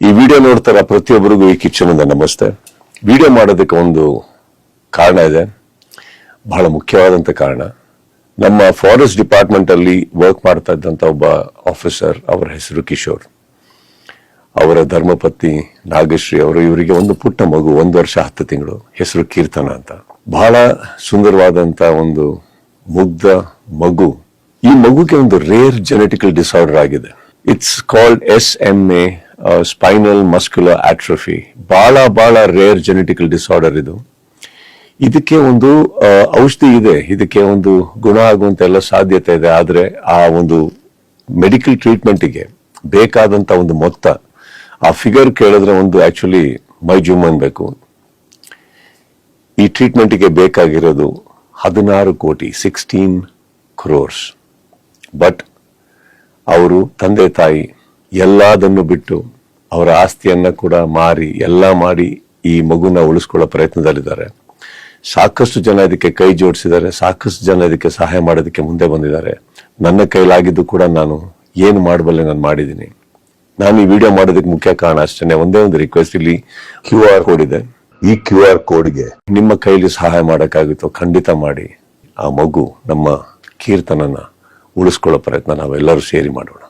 ಈ ವಿಡಿಯೋ ನೋಡ್ತಾರ ಪ್ರತಿಯೊಬ್ಬರಿಗೂ ಈ ಕಿಚನ್ ಇಂದ ನಮಸ್ತೆ. ವಿಡಿಯೋ ಮಾಡೋದಕ್ಕೆ ಒಂದು ಕಾರಣ ಇದೆ, ಬಹಳ ಮುಖ್ಯವಾದಂತ ಕಾರಣ. ನಮ್ಮ ಫಾರೆಸ್ಟ್ ಡಿಪಾರ್ಟ್ಮೆಂಟ್ ಅಲ್ಲಿ ವರ್ಕ್ ಮಾಡ್ತಾ ಇದ್ದಂತ ಒಬ್ಬ ಆಫೀಸರ್, ಅವರ ಹೆಸರು ಕಿಶೋರ್, ಅವರ ಧರ್ಮಪತ್ನಿ ನಾಗಶ್ರೀ ಅವರು, ಇವರಿಗೆ ಒಂದು ಪುಟ್ಟ ಮಗು, 1 ವರ್ಷ 10 ತಿಂಗಳು, ಹೆಸರು ಕೀರ್ತನ ಅಂತ. ಬಹಳ ಸುಂದರವಾದಂತ ಒಂದು ಮುಗ್ಧ ಮಗು. ಈ ಮಗುಗೆ ಒಂದು ರೇರ್ ಜೆನೆಟಿಕಲ್ ಡಿಸಾರ್ಡರ್ ಆಗಿದೆ. It's called SMA, spinal muscular atrophy. ಬಹಳ ರೇರ್ ಜೆನೆಟಿಕಲ್ ಡಿಸಾರ್ಡರ್ ಇದು. ಇದಕ್ಕೆ ಒಂದು ಔಷಧಿ ಇದೆ, ಇದಕ್ಕೆ ಒಂದು ಗುಣ ಆಗುವಂತ ಎಲ್ಲ ಸಾಧ್ಯತೆ ಇದೆ. ಆದ್ರೆ ಆ ಒಂದು ಮೆಡಿಕಲ್ ಟ್ರೀಟ್ಮೆಂಟ್ಗೆ ಬೇಕಾದಂತ ಒಂದು ಮೊತ್ತ, ಆ ಫಿಗರ್ ಕೇಳಿದ್ರೆ ಒಂದು ಆಕ್ಚುಲಿ ಮೈ ಜುಮ್ ಅನ್ಬೇಕು. ಈ ಟ್ರೀಟ್ಮೆಂಟ್ಗೆ ಬೇಕಾಗಿರೋದು 16 ಕೋಟಿ, 16 crores. ಬಟ್ ಅವರು ತಂದೆ ತಾಯಿ ಎಲ್ಲದನ್ನು ಬಿಟ್ಟು, ಅವರ ಆಸ್ತಿಯನ್ನ ಕೂಡ ಮಾರಿ, ಎಲ್ಲ ಮಾಡಿ ಈ ಮಗುನ ಉಳಿಸ್ಕೊಳ್ಳೋ ಪ್ರಯತ್ನದಲ್ಲಿದ್ದಾರೆ. ಸಾಕಷ್ಟು ಜನ ಇದಕ್ಕೆ ಕೈ ಜೋಡಿಸಿದ್ದಾರೆ, ಸಾಕಷ್ಟು ಜನ ಇದಕ್ಕೆ ಸಹಾಯ ಮಾಡೋದಕ್ಕೆ ಮುಂದೆ ಬಂದಿದ್ದಾರೆ. ನನ್ನ ಕೈಲಾಗಿದ್ದು ಕೂಡ ನಾನು ಏನು ಮಾಡಬಲ್ಲೆ ನಾನು ಮಾಡಿದ್ದೀನಿ. ನಾನು ಈ ವಿಡಿಯೋ ಮಾಡೋದಕ್ಕೆ ಮುಖ್ಯ ಕಾರಣ ಅಷ್ಟೇ, ಒಂದೇ ಒಂದು ರಿಕ್ವೆಸ್ಟ್. ಇಲ್ಲಿ QR ಕೋಡ್ ಇದೆ. ಈ QR ಕೋಡ್ಗೆ ನಿಮ್ಮ ಕೈಲಿ ಸಹಾಯ ಮಾಡೋಕ್ಕಾಗುತ್ತೋ ಖಂಡಿತ ಮಾಡಿ. ಆ ಮಗು, ನಮ್ಮ ಕೀರ್ತನನ್ನ ಉಳಿಸ್ಕೊಳ್ಳೋ ಪ್ರಯತ್ನ ನಾವೆಲ್ಲರೂ ಸೇರಿ ಮಾಡೋಣ.